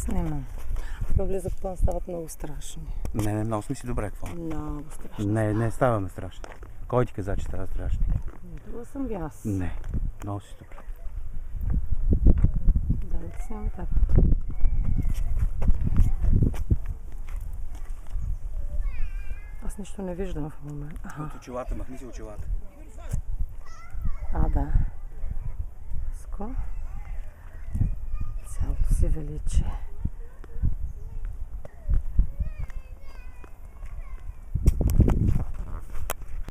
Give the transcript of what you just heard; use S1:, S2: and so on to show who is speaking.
S1: Снимам. Това влиза по стават много страшни.
S2: Не, много сме си добре, какво?
S1: Много страшни.
S2: Не ставаме страшни. Кой ти каза, че става страшни?
S1: Това съм ги аз.
S2: Не, много си добре.
S1: Дайте снимам теб. Аз нищо не виждам в момента.
S2: От очилата, махни си очилата.
S1: Да. Ско. Цялото си величие.